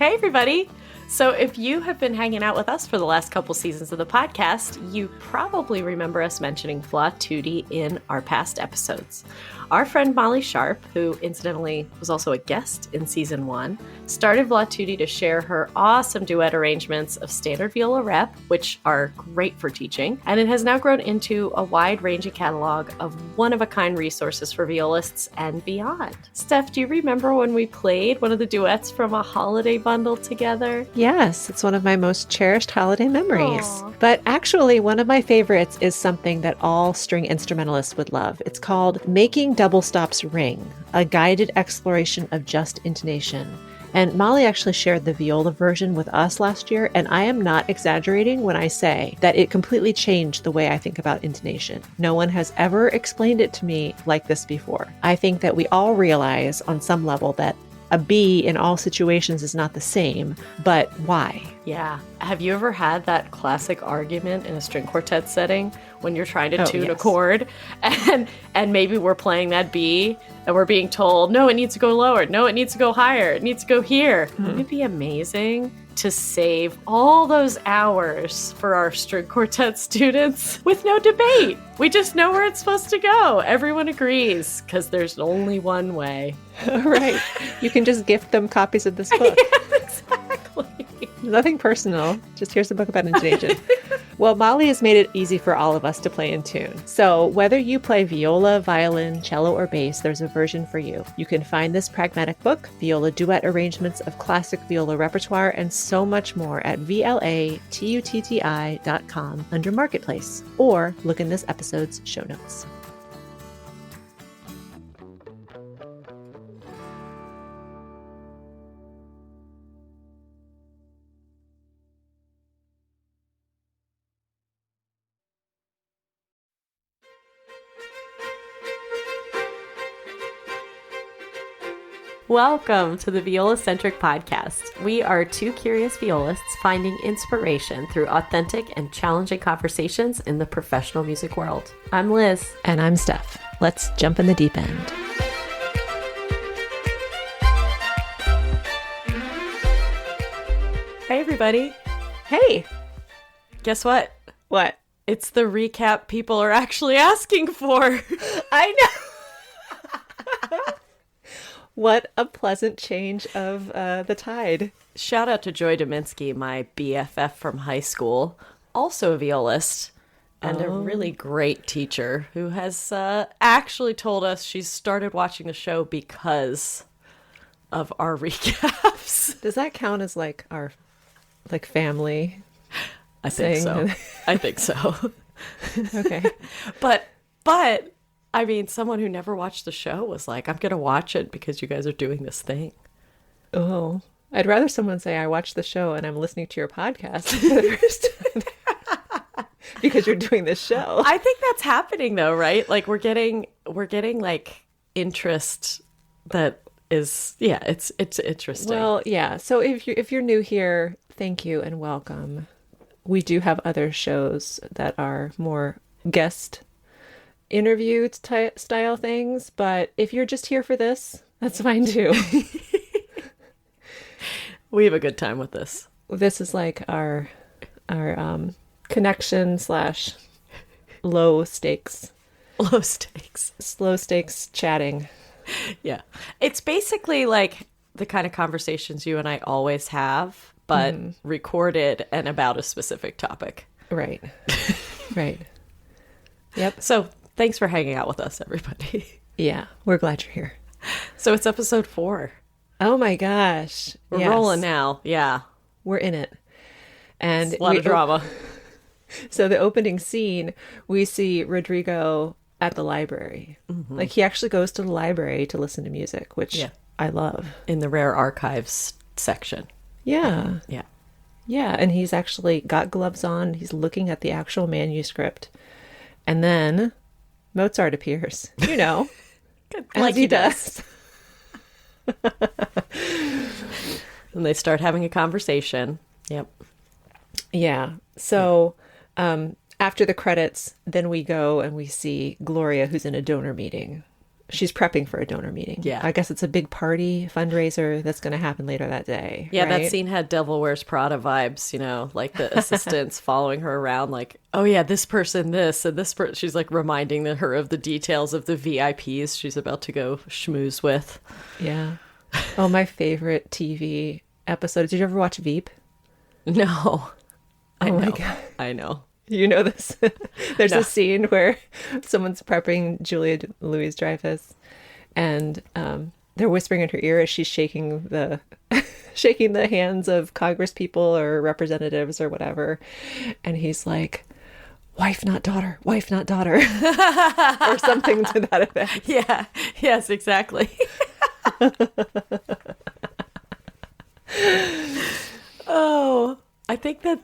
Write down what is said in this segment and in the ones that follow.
Hey, everybody. So if you have been hanging out with us for the last couple seasons of the podcast, you probably remember us mentioning Flaututi in our past episodes. Our friend Molly Sharp, who incidentally was also a guest in season 1, started Flaututi to share her awesome duet arrangements of standard viola rep, which are great for teaching, and it has now grown into a wide-ranging catalog of one-of-a-kind resources for violists and beyond. Steph, do you remember when we played one of the duets from a holiday bundle together? Yes, it's one of my most cherished holiday memories. Aww. But actually, one of my favorites is something that all string instrumentalists would love. It's called Making Double Stops Ring, a guided exploration of just intonation. And Molly actually shared the viola version with us last year, and I am not exaggerating when I say that it completely changed the way I think about intonation. No one has ever explained it to me like this before. I think that we all realize on some level that a B in all situations is not the same, but why? Yeah. Have you ever had that classic argument in a string quartet setting when you're trying to tune a chord and maybe we're playing that B and we're being told, no, it needs to go lower. No, it needs to go higher. It needs to go here. Wouldn't it be amazing to save all those hours for our string quartet students with no debate? We just know where it's supposed to go. Everyone agrees because there's only one way. Right. You can just gift them copies of this book. Yeah, exactly. Nothing personal. Just here's a book about intonation. Well, Molly has made it easy for all of us to play in tune. So whether you play viola, violin, cello, or bass, there's a version for you. You can find this pragmatic book, viola duet arrangements of classic viola repertoire, and so much more at vlatutti.com under Marketplace, or look in this episode's show notes. Welcome to the Viola-centric podcast. We are two curious violists finding inspiration through authentic and challenging conversations in the professional music world. I'm Liz. And I'm Steph. Let's jump in the deep end. Hey, everybody. Hey! Guess what? What? It's the recap people are actually asking for. I know! What a pleasant change of the tide. Shout out to Joy Dominski, my BFF from high school, also a violist and a really great teacher who has actually told us she's started watching the show because of our recaps. Does that count as like our family? I think so. I think so. Okay. But I mean, someone who never watched the show was like, I'm going to watch it because you guys are doing this thing. Oh, I'd rather someone say I watched the show and I'm listening to your podcast for the first time because you're doing this show. I think that's happening though, right? Like we're getting like interest that is, yeah, it's interesting. Well, yeah. So if you're new here, thank you and welcome. We do have other shows that are more guest interview style things, but if you're just here for this, that's fine too. We have a good time with this. This is like our connection / low stakes slow stakes chatting. Yeah, it's basically like the kind of conversations you and I always have, but recorded and about a specific topic. Right. Yep. So thanks for hanging out with us, everybody. Yeah, we're glad you're here. So it's episode 4. Oh my gosh. We're rolling now. Yeah. We're in it. And it's a lot of drama. So the opening scene, we see Rodrigo at the library. Mm-hmm. Like he actually goes to the library to listen to music, which I love. In the rare archives section. Yeah. Yeah. Yeah. And he's actually got gloves on. He's looking at the actual manuscript. And then Mozart appears, you know, like he does. And they start having a conversation. Yep. Yeah. So after the credits, then we go and we see Gloria, who's in a donor meeting. she's prepping for a donor meeting. Yeah. I guess it's a big party fundraiser that's going to happen later that day. Yeah, right? that scene had Devil Wears Prada vibes, you know, like the assistants following her around like, oh yeah, this person, this, and this person. She's like reminding her of the details of the VIPs she's about to go schmooze with. Yeah. Oh, my favorite TV episode. Did you ever watch Veep? No. Oh my God. I know. You know this? There's No. a scene where someone's prepping Julia Louis-Dreyfus, and they're whispering in her ear as she's shaking the shaking the hands of Congress people or representatives or whatever, and he's like, "Wife, not daughter. Wife, not daughter," or something to that effect. Yeah. Yes, exactly. Oh, I think that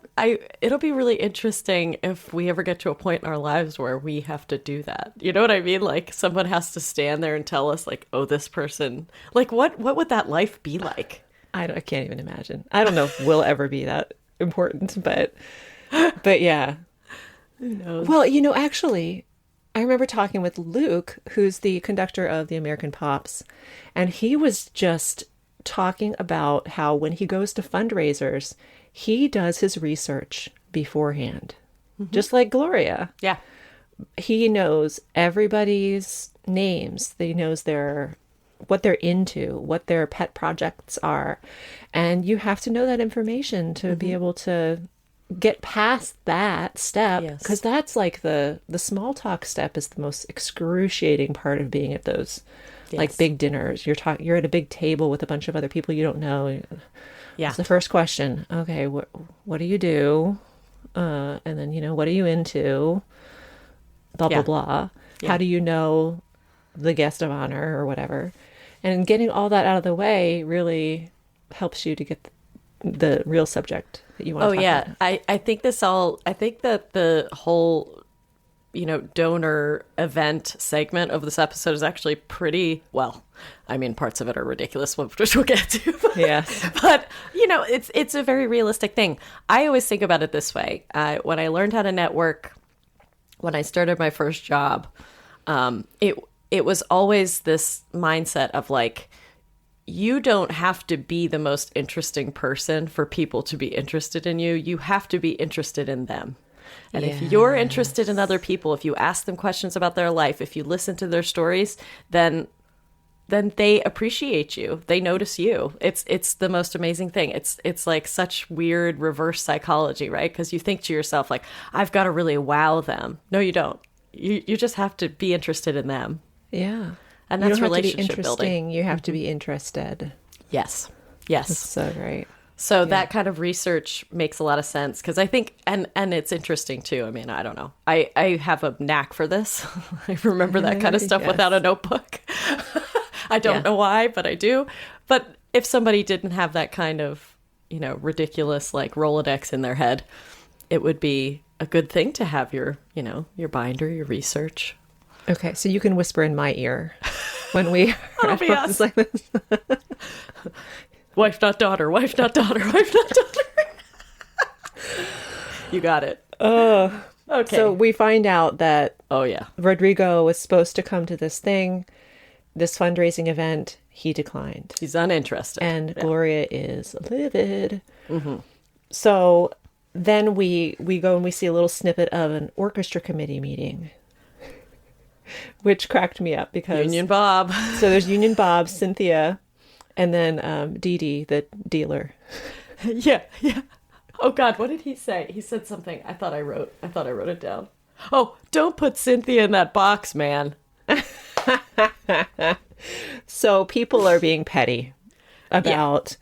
it'll be really interesting if we ever get to a point in our lives where we have to do that. You know what I mean? Like someone has to stand there and tell us like, oh, this person, like what would that life be like? I can't even imagine. I don't know if we'll ever be that important, but yeah. Who knows? Well, actually, I remember talking with Luke, who's the conductor of the American Pops, and he was just talking about how when he goes to fundraisers, he does his research beforehand, just like Gloria. Yeah. He knows everybody's names. He knows what they're into, what their pet projects are. And you have to know that information to be able to get past that step, because that's like the small talk step is the most excruciating part of being at those like big dinners. You're at a big table with a bunch of other people you don't know. Yeah. It's the first question. Okay, what do you do? And then, what are you into? Blah, blah, blah. Yeah. How do you know the guest of honor or whatever? And getting all that out of the way really helps you to get the real subject that you want to talk about. I think that the whole, donor event segment of this episode is actually pretty, well, I mean, parts of it are ridiculous, which we'll get to. Yes. But, it's a very realistic thing. I always think about it this way. When I learned how to network, when I started my first job, it was always this mindset of like, you don't have to be the most interesting person for people to be interested in you. You have to be interested in them. And if you're interested in other people, if you ask them questions about their life, if you listen to their stories, then they appreciate you. They notice you. It's the most amazing thing. It's like such weird reverse psychology, right? Because you think to yourself like, I've got to really wow them. No, you don't. You just have to be interested in them. Yeah. And that's you don't relationship have to be interesting. building. You have to be interested. Yes. That's so great. So that kind of research makes a lot of sense because I think, and it's interesting too. I mean, I don't know. I have a knack for this. I remember that kind of stuff without a notebook. I don't know why, but I do. But if somebody didn't have that kind of, ridiculous like Rolodex in their head, it would be a good thing to have your binder, your research. Okay, so you can whisper in my ear when we That'll be us. like this. Wife, not daughter. Wife, not daughter. Wife, not daughter. You got it. Okay. So we find out that Rodrigo was supposed to come to this fundraising event. He declined. He's uninterested. And Gloria is livid. Mm-hmm. So then we go and we see a little snippet of an orchestra committee meeting, which cracked me up because Union Bob. So there's Union Bob, Cynthia, and then Dee Dee, the dealer. Yeah. Oh God, what did he say? He said something. I thought I wrote it down. Oh, don't put Cynthia in that box, man. So people are being petty about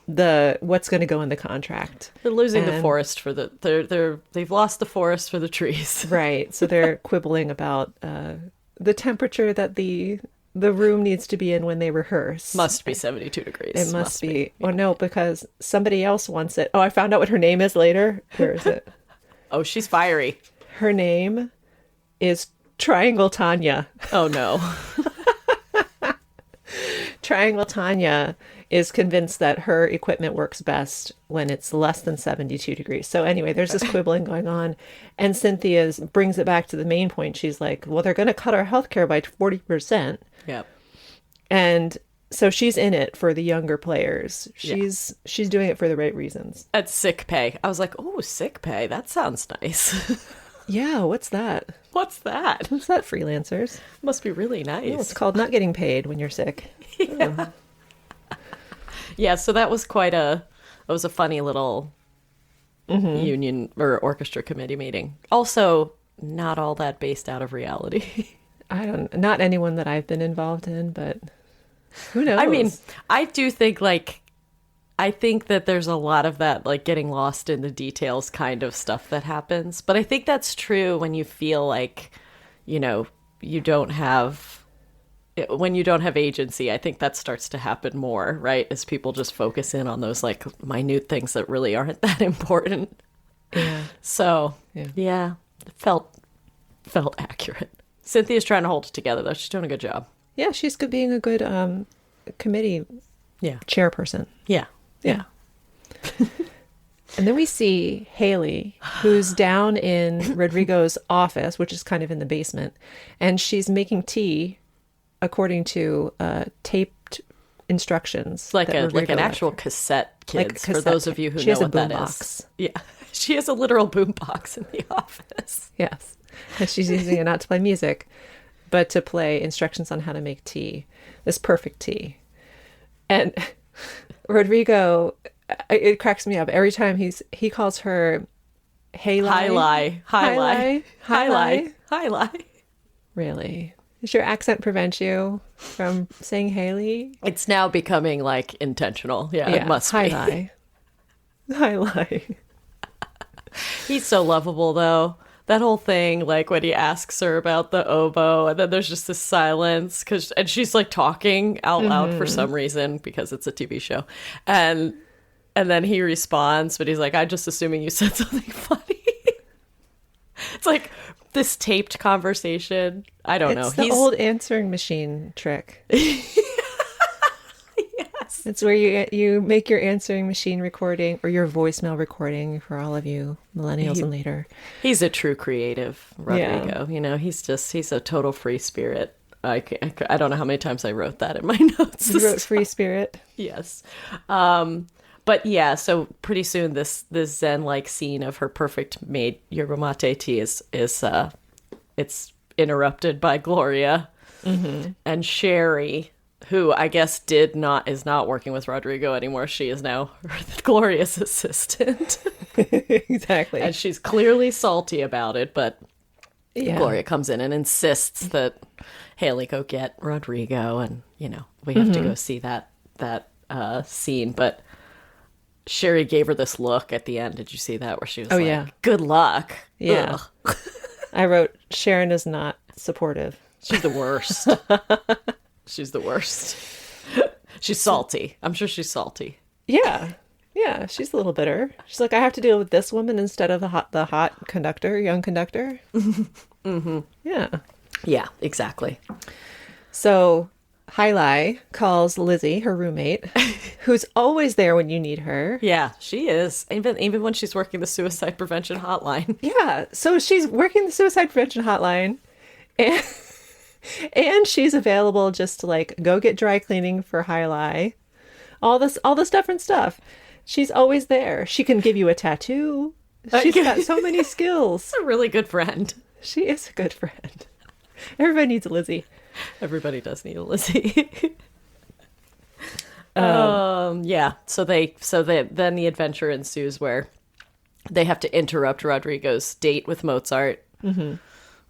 what's going to go in the contract. They're losing the forest for they've lost the forest for the trees. Right. So they're quibbling about the temperature that the room needs to be in when they rehearse. Must be 72 degrees. It must be. Oh no, because somebody else wants it. Oh, I found out what her name is later. Where is it? Oh, she's fiery. Her name is Triangle Tanya. Oh no. Triangle Tanya is convinced that her equipment works best when it's less than 72 degrees. So anyway, there's this quibbling going on. And Cynthia brings it back to the main point. She's like, well, they're going to cut our healthcare by 40%. Yep. And so she's in it for the younger players. She's doing it for the right reasons. That's sick pay. I was like, oh, sick pay. That sounds nice. Yeah, what's that? What's that? What's that, freelancers? Must be really nice. Oh, it's called not getting paid when you're sick. Yeah. Yeah, so that was it was a funny little union or orchestra committee meeting. Also, not all that based out of reality. Not anyone that I've been involved in, but who knows? I mean, I do think I think that there's a lot of that, like getting lost in the details kind of stuff that happens. But I think that's true when you feel like, when you don't have agency. I think that starts to happen more, right? As people just focus in on those like minute things that really aren't that important. Yeah. So, yeah, it felt accurate. Cynthia's trying to hold it together, though. She's doing a good job. Yeah, she's being a good committee chairperson. Yeah. Yeah. And then we see Hailey, who's down in Rodrigo's office, which is kind of in the basement, and she's making tea according to taped instructions. Like an actual cassette, kids, for those of you who know what that is. Yeah. She has a literal boombox in the office. Yes. And she's using it not to play music, but to play instructions on how to make tea. This perfect tea. And Rodrigo, it cracks me up every time he calls her Hailey. Hailey. Really? Does your accent prevent you from saying Hailey? It's now becoming like intentional. Yeah. It must be. Hailey. He's so lovable, though. That whole thing, like when he asks her about the oboe, and then there's just this silence, and she's like talking out loud for some reason because it's a TV show, and then he responds, but he's like, "I'm just assuming you said something funny." It's like this taped conversation. I don't know. It's the old answering machine trick. Yes, it's where you make your answering machine recording or your voicemail recording for all of you millennials and later. He's a true creative, Rodrigo. Yeah. He's a total free spirit. I don't know how many times I wrote that in my notes. You wrote free spirit? Yes. But yeah, so pretty soon this Zen-like scene of her perfect made yerba mate tea is it's interrupted by Gloria and Sherry, who I guess is not working with Rodrigo anymore. She is now Gloria's assistant. Exactly. And she's clearly salty about it, but Gloria comes in and insists that Hailey go get Rodrigo, and we have to go see that scene. But Sherry gave her this look at the end. Did you see that? Where she was like, good luck. Yeah. I wrote, Sharon is not supportive. She's the worst. She's the worst. She's salty. I'm sure she's salty. Yeah. Yeah, she's a little bitter. She's like, I have to deal with this woman instead of the hot conductor, young conductor. Yeah. Yeah, exactly. So Hailey calls Lizzie, her roommate, who's always there when you need her. Yeah, she is. Even when she's working the suicide prevention hotline. Yeah, so she's working the suicide prevention hotline, and she's available just to like go get dry cleaning for Hailey. All this different stuff. She's always there. She can give you a tattoo. She's got so many skills. She's a really good friend. She is a good friend. Everybody needs a Lizzie. Everybody does need a Lizzie. Yeah. So then the adventure ensues where they have to interrupt Rodrigo's date with Mozart.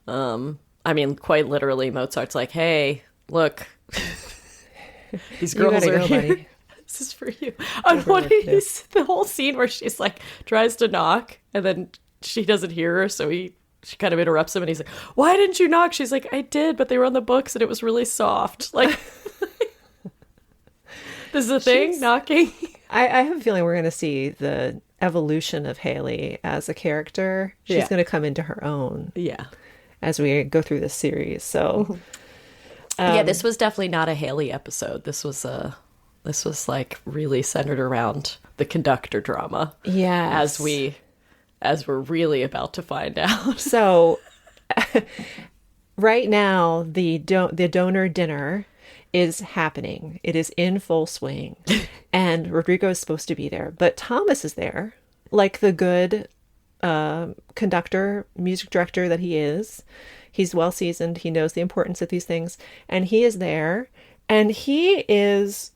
I mean, quite literally, Mozart's like, "Hey, look, these girls are here. Buddy. This is for you." And the whole scene where she's like tries to knock and then she doesn't hear her, so she kind of interrupts him and he's like, "Why didn't you knock?" She's like, "I did, but they were on the books and it was really soft." Like, this is a thing, knocking. I have a feeling we're going to see the evolution of Hailey as a character. She's going to come into her own. Yeah. As we go through this series. So Yeah, this was definitely not a Hailey episode. This was like really centered around the conductor drama. Yeah. As we're really about to find out. So right now the donor dinner is happening. It is in full swing. And Rodrigo is supposed to be there, but Thomas is there, like the good conductor, music director that he is. He's well seasoned. He knows the importance of these things. And he is there. And he is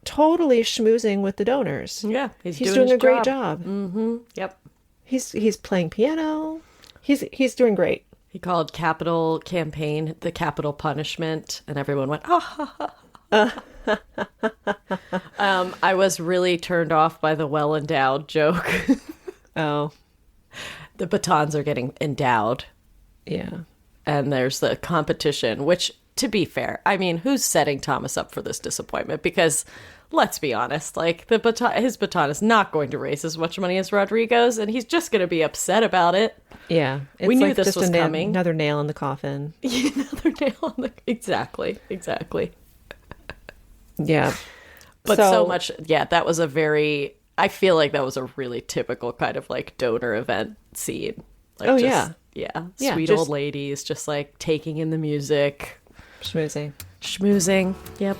totally schmoozing with the donors. Yeah. He's doing a great job. Mm-hmm. Yep. He's playing piano. He's doing great. He called capital campaign the capital punishment. And everyone went, ha, ha, ha. I was really turned off by the well-endowed joke. Oh. The batons are getting endowed. Yeah. And there's the competition, which, to be fair, I mean, who's setting Thomas up for this disappointment? Because let's be honest, like his baton is not going to raise as much money as Rodrigo's, and he's just going to be upset about it. Yeah. We knew this was coming. Another nail in the coffin. Another nail on the... Exactly. Yeah. But so much... Yeah, that was a very... I feel like that was a really typical kind of like donor event scene. Like yeah. Yeah. Yeah, Sweet old ladies just like taking in the music. Schmoozing. Yep.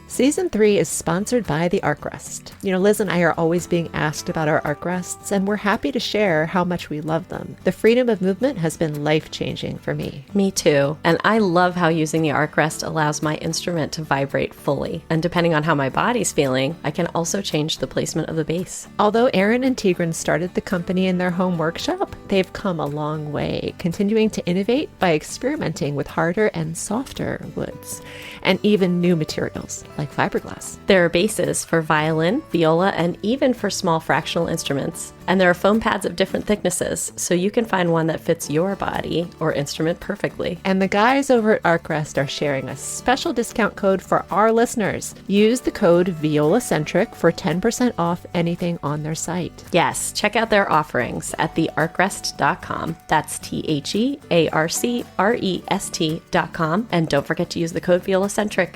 Season 3 is sponsored by the Arc Rest. You know, Liz and I are always being asked about our Arc Rests, and we're happy to share how much we love them. The freedom of movement has been life-changing for me. Me too. And I love how using the Arc Rest allows my instrument to vibrate fully. And depending on how my body's feeling, I can also change the placement of the bass. Although Aaron and Tigran started the company in their home workshop, they've come a long way, continuing to innovate by experimenting with harder and softer woods, and even new materials like fiberglass. There are basses for violin, viola, and even for small fractional instruments. And there are foam pads of different thicknesses, so you can find one that fits your body or instrument perfectly. And the guys over at ArcRest are sharing a special discount code for our listeners. Use the code VIOLAcentric for 10% off anything on their site. Yes, check out their offerings at thearcrest.com. That's TheArcrest.com. And don't forget to use the code VIOLAcentric.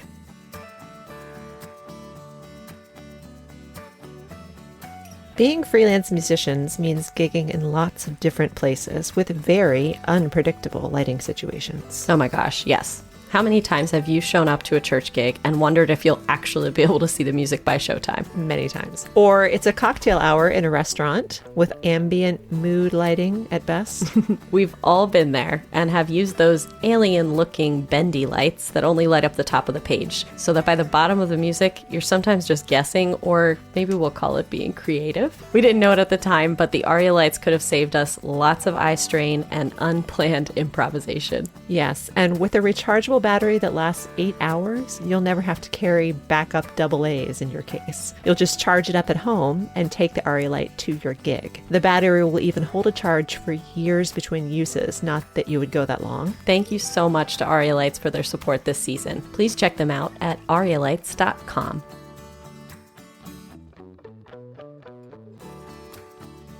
Being freelance musicians means gigging in lots of different places with very unpredictable lighting situations. Oh my gosh, yes. How many times have you shown up to a church gig and wondered if you'll actually be able to see the music by showtime? Many times. Or it's a cocktail hour in a restaurant with ambient mood lighting at best. We've all been there and have used those alien-looking bendy lights that only light up the top of the page, so that by the bottom of the music, you're sometimes just guessing, or maybe we'll call it being creative. We didn't know it at the time, but the Aria lights could have saved us lots of eye strain and unplanned improvisation. Yes, and with a rechargeable battery that lasts 8 hours, you'll never have to carry backup AA's in your case. You'll just charge it up at home and take the Aria light to your gig. The battery will even hold a charge for years between uses, not that you would go that long. Thank you so much to Aria Lights for their support this season. Please check them out at arialights.com.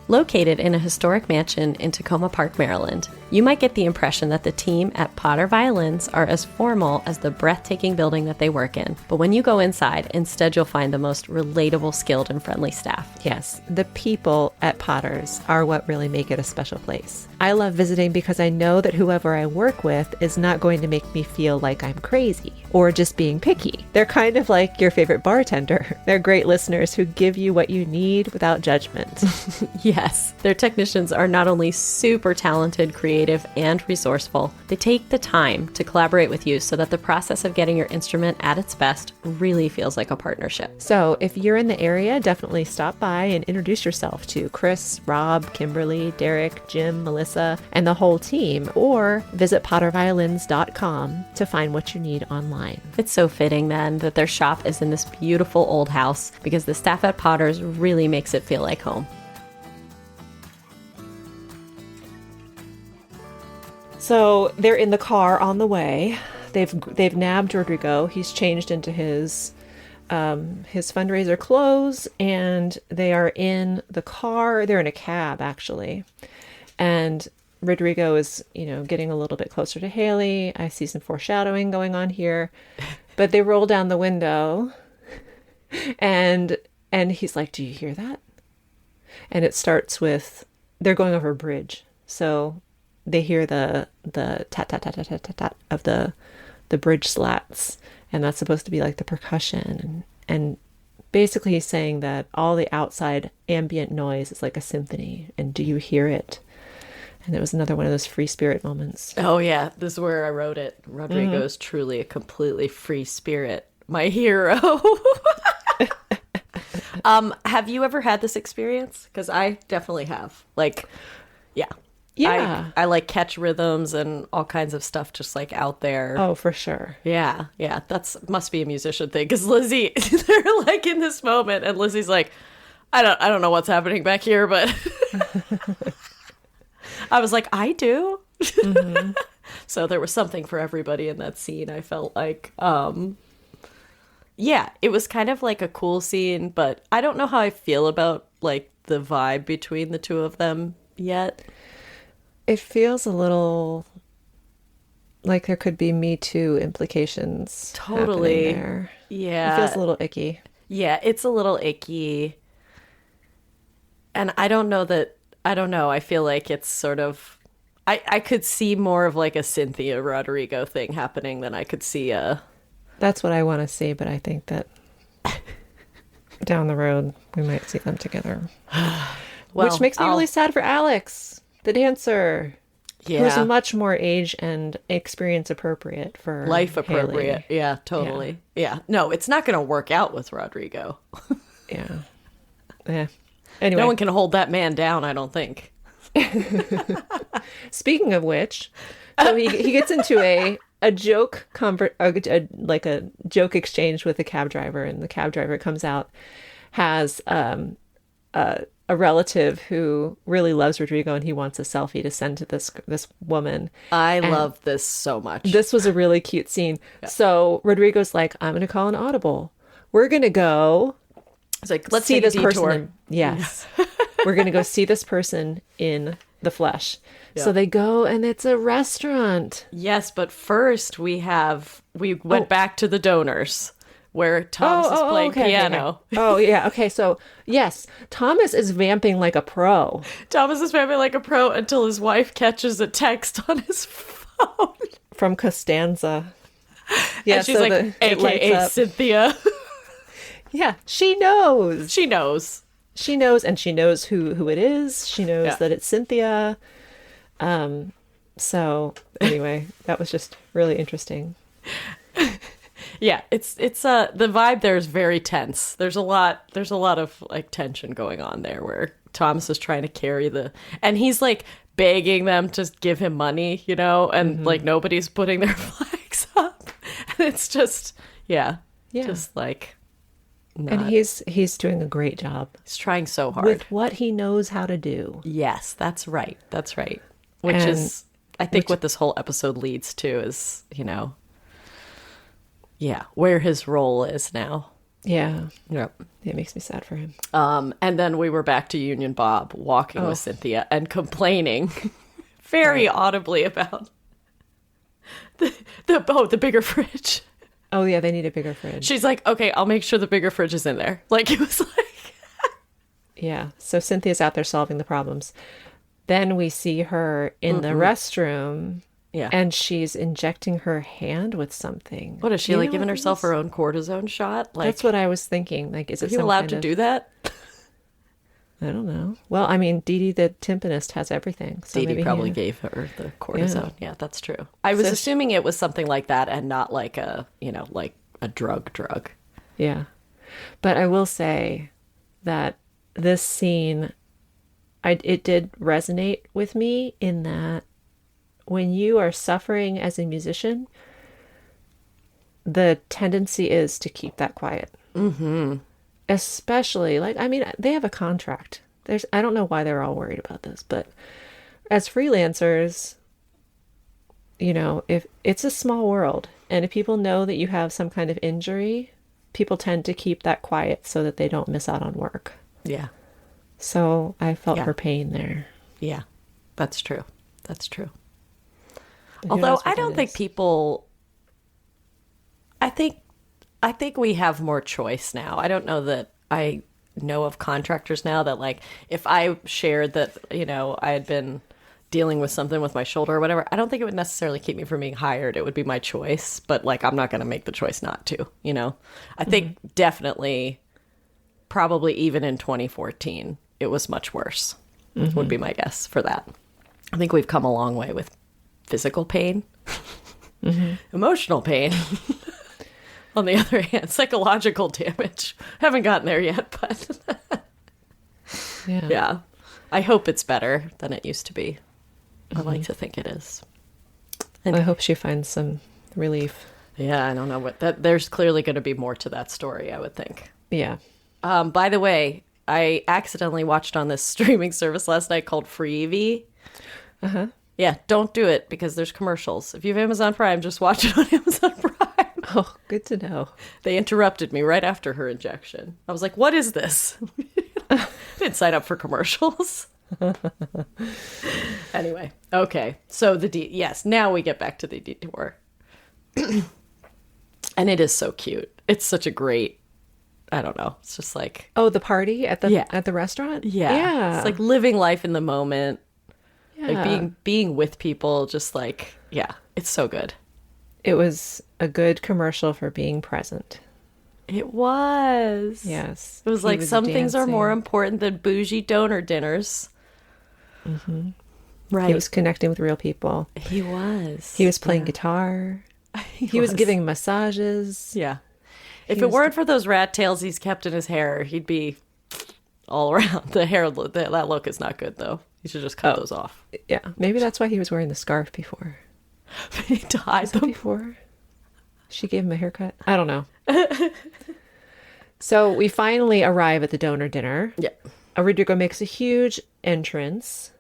Located in a historic mansion in Tacoma Park, Maryland, you might get the impression that the team at Potter Violins are as formal as the breathtaking building that they work in. But when you go inside, instead you'll find the most relatable, skilled, and friendly staff. Yes, the people at Potter's are what really make it a special place. I love visiting because I know that whoever I work with is not going to make me feel like I'm crazy or just being picky. They're kind of like your favorite bartender. They're great listeners who give you what you need without judgment. Yes, their technicians are not only super talented, creative, and resourceful, they take the time to collaborate with you so that the process of getting your instrument at its best really feels like a partnership. So if you're in the area, definitely stop by and introduce yourself to Chris, Rob, Kimberly, Derek, Jim, Melissa, and the whole team, or visit potterviolins.com to find what you need online. It's so fitting then that their shop is in this beautiful old house, because the staff at Potter's really makes it feel like home. So they're in the car on the way. They've nabbed Rodrigo. He's changed into his fundraiser clothes, and they are in the car. They're in a cab, actually. And Rodrigo is, getting a little bit closer to Hailey. I see some foreshadowing going on here. But they roll down the window and he's like, "Do you hear that?" And it starts with, they're going over a bridge. So they hear the tat tat tat tat tat tat tat of the bridge slats, and that's supposed to be like the percussion. And basically he's saying that all the outside ambient noise is like a symphony, and do you hear it? And it was another one of those free spirit moments. Oh yeah, this is where I wrote it. Rodrigo is truly a completely free spirit, my hero. Have you ever had this experience? Because I definitely have. Like, yeah. I like catch rhythms and all kinds of stuff just like out there. Oh, for sure. Yeah. Must be a musician thing. Because Lizzie, they're like in this moment, and Lizzie's like, I don't know what's happening back here, but I was like, I do. Mm-hmm. So there was something for everybody in that scene. I felt like, yeah, it was kind of like a cool scene, but I don't know how I feel about like the vibe between the two of them yet. It feels a little like there could be Me Too implications. Totally. There. Yeah. It feels a little icky. Yeah, it's a little icky. And I don't know. I feel like it's sort of, I could see more of like a Cynthia Rodrigo thing happening than I could see a... That's what I want to see, but I think that down the road we might see them together. Well, which makes me really sad for Alex, the dancer. Yeah. Who's much more age and experience appropriate for life appropriate. Hailey. Yeah, totally. Yeah. No, it's not going to work out with Rodrigo. Yeah. Anyway. No one can hold that man down, I don't think. Speaking of which, so he gets into a joke like a joke exchange with the cab driver, and the cab driver comes out, has a relative who really loves Rodrigo, and he wants a selfie to send to this woman. I love this so much. This was a really cute scene. Yeah. So Rodrigo's like, "I'm going to call an audible. We're going to go." It's like, let's see this person. Yes. We're going to go see this person in the flesh. Yeah. So they go, and it's a restaurant. Yes, but first we went back to the donors where Thomas is playing piano. Okay. Oh, yeah. Okay, so yes, Thomas is vamping like a pro. Thomas is vamping like a pro until his wife catches a text on his phone. From Costanza. Yeah, and she's so like, AKA Cynthia. Yeah, she knows. She knows, and she knows who it is. She knows that it's Cynthia. So anyway, that was just really interesting. Yeah, it's the vibe there is very tense. There's a lot of like tension going on there where Thomas is trying to carry and he's like begging them to give him money, and like nobody's putting their flags up. And it's just just like not. And he's doing a great job. He's trying so hard with what he knows how to do. Yes, that's right. Which is I think what this whole episode leads to is, where his role is now. Yeah. Yep. It makes me sad for him. And then we were back to Union Bob walking with Cynthia and complaining very audibly about the bigger fridge. Oh yeah, they need a bigger fridge. She's like, okay, I'll make sure the bigger fridge is in there. Like, it was like... Yeah, so Cynthia's out there solving the problems. Then we see her in the restroom. Yeah. And she's injecting her hand with something. What is she, like, giving herself her own cortisone shot? Like, that's what I was thinking. Like, is it you allowed to do that? I don't know. Well, I mean, Dee Dee, the timpanist, has everything. So Dee Dee probably gave her the cortisone. Yeah, that's true. I was assuming it was something like that and not like a, like a drug. Yeah. But I will say that this scene, it did resonate with me in that when you are suffering as a musician, the tendency is to keep that quiet. Mm-hmm. Especially, like, I mean, they have a contract. I don't know why they're all worried about this, but as freelancers, if it's a small world, and if people know that you have some kind of injury, people tend to keep that quiet so that they don't miss out on work. Yeah. So I felt her pain there. Yeah, that's true. That's true. Who Although knows what I don't that think is. people, I think we have more choice now. I don't know that I know of contractors now that, like, if I shared that, I had been dealing with something with my shoulder or whatever, I don't think it would necessarily keep me from being hired. It would be my choice, but like, I'm not going to make the choice not to, I think definitely, probably even in 2014, it was much worse, would be my guess for that. I think we've come a long way with physical pain, emotional pain. On the other hand, psychological damage. Haven't gotten there yet, but yeah. I hope it's better than it used to be. I like to think it is. And I hope she finds some relief. yeah, I don't know what that. There's clearly going to be more to that story, I would think. Yeah. By the way, I accidentally watched on this streaming service last night called Freevee. Yeah, don't do it because there's commercials. If you have Amazon Prime, just watch it on Amazon Prime. Oh, good to know. They interrupted me right after her injection. I was like, what is this? I didn't sign up for commercials. Anyway, okay. So yes, now we get back to the detour. And it is so cute. It's such a great, I don't know. It's just like, Oh, the party at the restaurant? yeah. It's like living life in the moment. Yeah. Like being with people, just like, yeah, it's so good. It was a good commercial for being present. It was. Yes. It was He like some things are dancing. more important than bougie donor dinners. Right. He was connecting with real people. He was. He was playing guitar. He was giving massages. Yeah. If He it was weren't for those rat tails he's kept in his hair, he'd be all around. The hair, that look is not good, though. You should just cut those off. Yeah. Maybe that's why he was wearing the scarf before. To hide them. Before she gave him a haircut. I don't know. So we finally arrive at the donor dinner. Yeah. Rodrigo makes a huge entrance.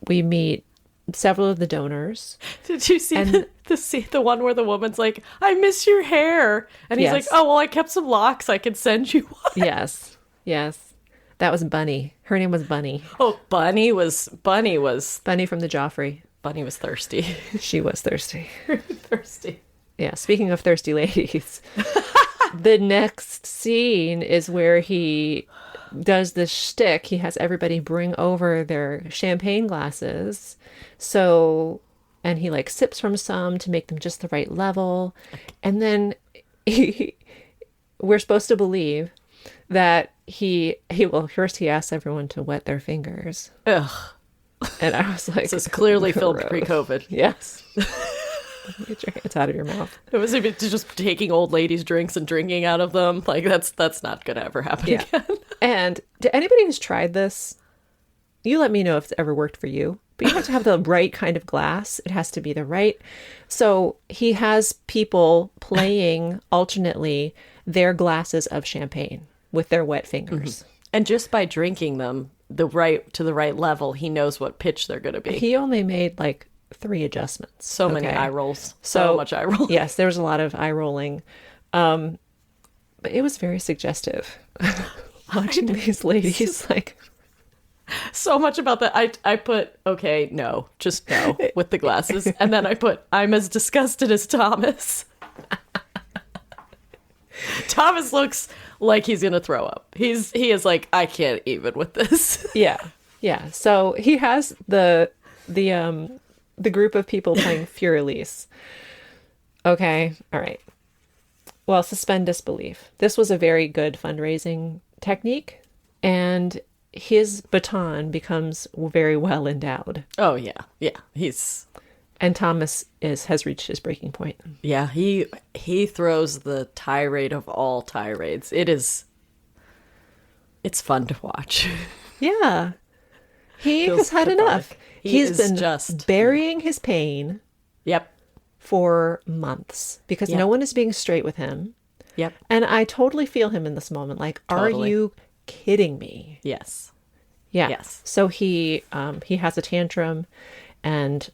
We meet several of the donors. Did you see the one where the woman's like, I miss your hair? And he's like, Yes. oh, well, I kept some locks. I can send you one. Yes. That was Bunny. Her name was Bunny. Oh, Bunny was Bunny from the Joffrey. Bunny was thirsty. She was thirsty. Thirsty. Yeah. Speaking of thirsty ladies, the next scene is where he does this shtick. He has everybody bring over their champagne glasses. And he like sips from some to make them just the right level. And then we're supposed to believe that well, first he asks everyone to wet their fingers. Ugh. And I was like, This is clearly filmed gross. pre-COVID. Yes. Get your hands out of your mouth. It was even just taking old ladies' drinks and drinking out of them. Like, that's not going to ever happen Yeah. again. And to anybody who's tried this, you let me know if it's ever worked for you. But you have to have the right kind of glass. It has to be the right. So he has people playing alternately their glasses of champagne with their wet fingers. And just by drinking them to the right level, he knows what pitch they're going to be. He only made like 3 adjustments. So many eye rolls. So much eye roll. Yes, there was a lot of eye rolling. But it was very suggestive. Watching these ladies like... So much about that. I put, okay, no, just no, with the glasses. And then I put, I'm as disgusted as Thomas. Thomas looks like he's going to throw up. He is like, I can't even with this. Yeah. So he has the group of people playing Furelise. Okay. All right. Well, suspend disbelief. This was a very good fundraising technique, and his baton becomes very well endowed. Oh, yeah. And Thomas has reached his breaking point. Yeah, he throws the tirade of all tirades. It's fun to watch. Yeah. He Feels has had cathartic. enough. He's been burying his pain Yep. for months because no one is being straight with him. Yep. And I totally feel him in this moment. Like, Totally. Are you kidding me? Yes. Yeah. Yes. So he has a tantrum, and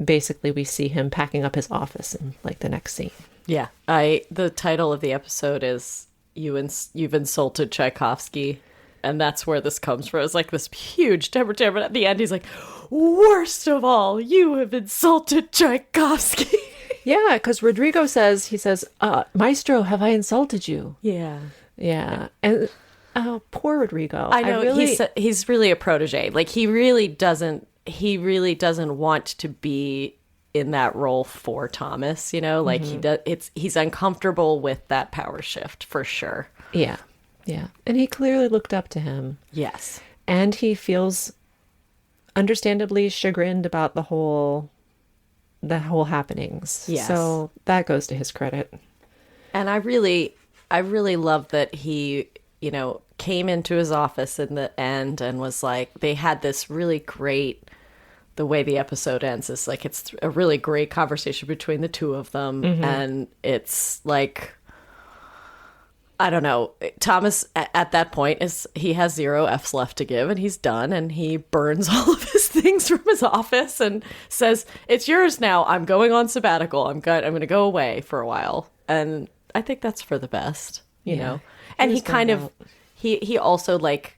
basically we see him packing up his office in like the next scene. Yeah. The title of the episode is You've Insulted Tchaikovsky. And that's where this comes from. It's like this huge temper tantrum. But at the end, he's like, worst of all, you have insulted Tchaikovsky. Yeah, because Rodrigo says, Maestro, have I insulted you? Yeah. Yeah. And poor Rodrigo. I know he's really a protege. Like he really doesn't want to be in that role for Thomas, like he's uncomfortable with that power shift for sure. Yeah. Yeah. And he clearly looked up to him. Yes. And he feels understandably chagrined about the whole happenings. Yes. So that goes to his credit. And I really love that he, came into his office in the end and was like, they had this really great, the way the episode ends is like, it's a really great conversation between the two of them. And it's like, I don't know, Thomas at that point he has 0 F's left to give and he's done, and he burns all of his things from his office and says, it's yours now. I'm going on sabbatical. I'm going to go away for a while. And I think that's for the best, you know? And he kind of, he also like,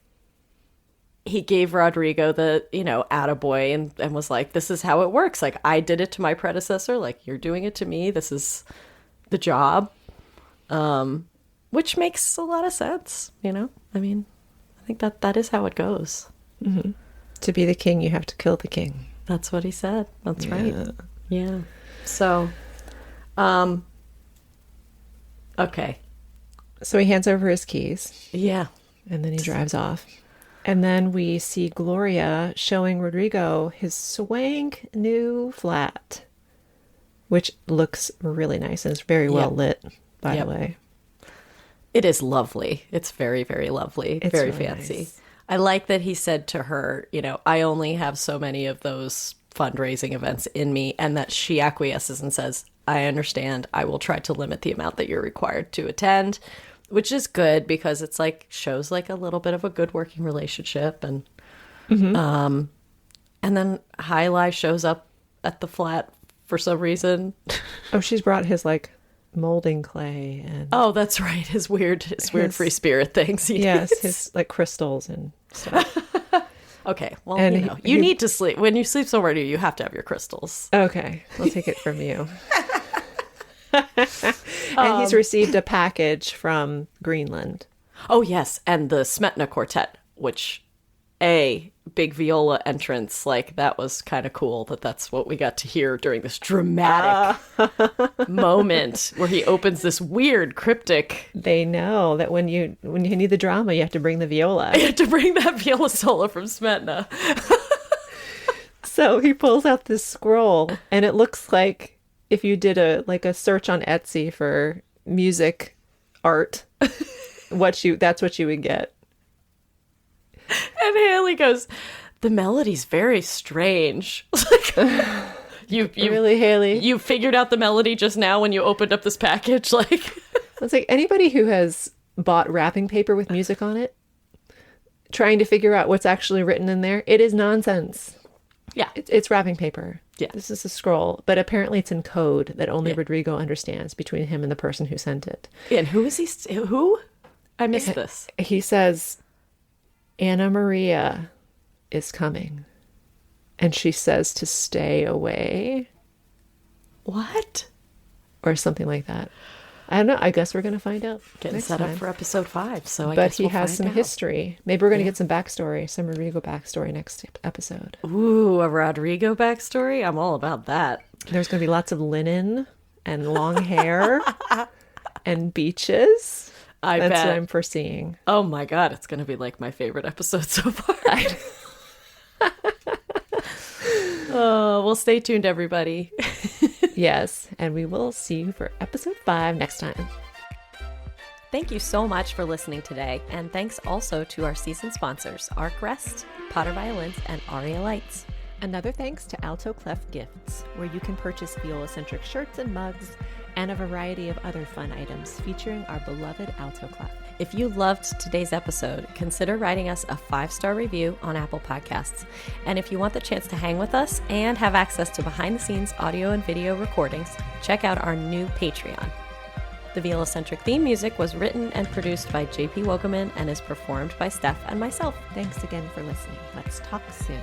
he gave Rodrigo the, attaboy and was like, this is how it works. Like, I did it to my predecessor. Like, you're doing it to me. This is the job. Which makes a lot of sense, I mean, I think that is how it goes. Mm-hmm. To be the king, you have to kill the king. That's what he said. That's right. Yeah. So, okay. So he hands over his keys. Yeah. And then he drives off. And then we see Gloria showing Rodrigo his swank new flat, which looks really nice and is very well lit, by the way. It is lovely. It's very, very lovely. It's very really fancy. Nice. I like that he said to her, I only have so many of those fundraising events in me, and that she acquiesces and says, I understand. I will try to limit the amount that you're required to attend, which is good because it's like shows like a little bit of a good working relationship. And and then Hailey shows up at the flat for some reason. Oh, she's brought his like molding clay and that's right, his weird free spirit things. His like crystals and stuff. Okay, well, and you need to sleep. When you sleep somewhere new, you have to have your crystals. Okay, I'll take it from you. And he's received a package from Greenland. Oh yes, and the Smetana Quartet, which big viola entrance, like that was kind of cool that's what we got to hear during this dramatic moment where he opens this weird cryptic. They know that when you need the drama, you have to bring the viola. You have to bring that viola solo from Smetana. So he pulls out this scroll, and it looks like if you did a search on Etsy for music art, that's what you would get. And Hailey goes, the melody's very strange. You really, Hailey? You figured out the melody just now when you opened up this package? Like, it's like anybody who has bought wrapping paper with music on it, trying to figure out what's actually written in there, it is nonsense. Yeah. It's wrapping paper. Yeah. This is a scroll, but apparently it's in code that only Rodrigo understands between him and the person who sent it. And who is he? Who? I missed this. He says, Anna Maria is coming. And she says to stay away. What? Or something like that. I don't know. I guess we're going to find out. Getting set up for episode 5. So but he has some history. Maybe we're going to get some backstory, some Rodrigo backstory next episode. Ooh, a Rodrigo backstory? I'm all about that. There's going to be lots of linen and long hair and beaches. That's what I'm foreseeing. Oh my God, it's going to be like my favorite episode so far. Well, stay tuned, everybody. Yes, and we will see you for episode 5 next time. Thank you so much for listening today, and thanks also to our season sponsors, Arkrest, Potter Violins, and Aria Lights. Another thanks to Alto Clef Gifts, where you can purchase viola-centric shirts and mugs, and a variety of other fun items featuring our beloved Alto Clef. If you loved today's episode, consider writing us a 5-star review on Apple Podcasts. And if you want the chance to hang with us and have access to behind-the-scenes audio and video recordings, check out our new Patreon. The viola-centric theme music was written and produced by JP Wogeman and is performed by Steph and myself. Thanks again for listening. Let's talk soon.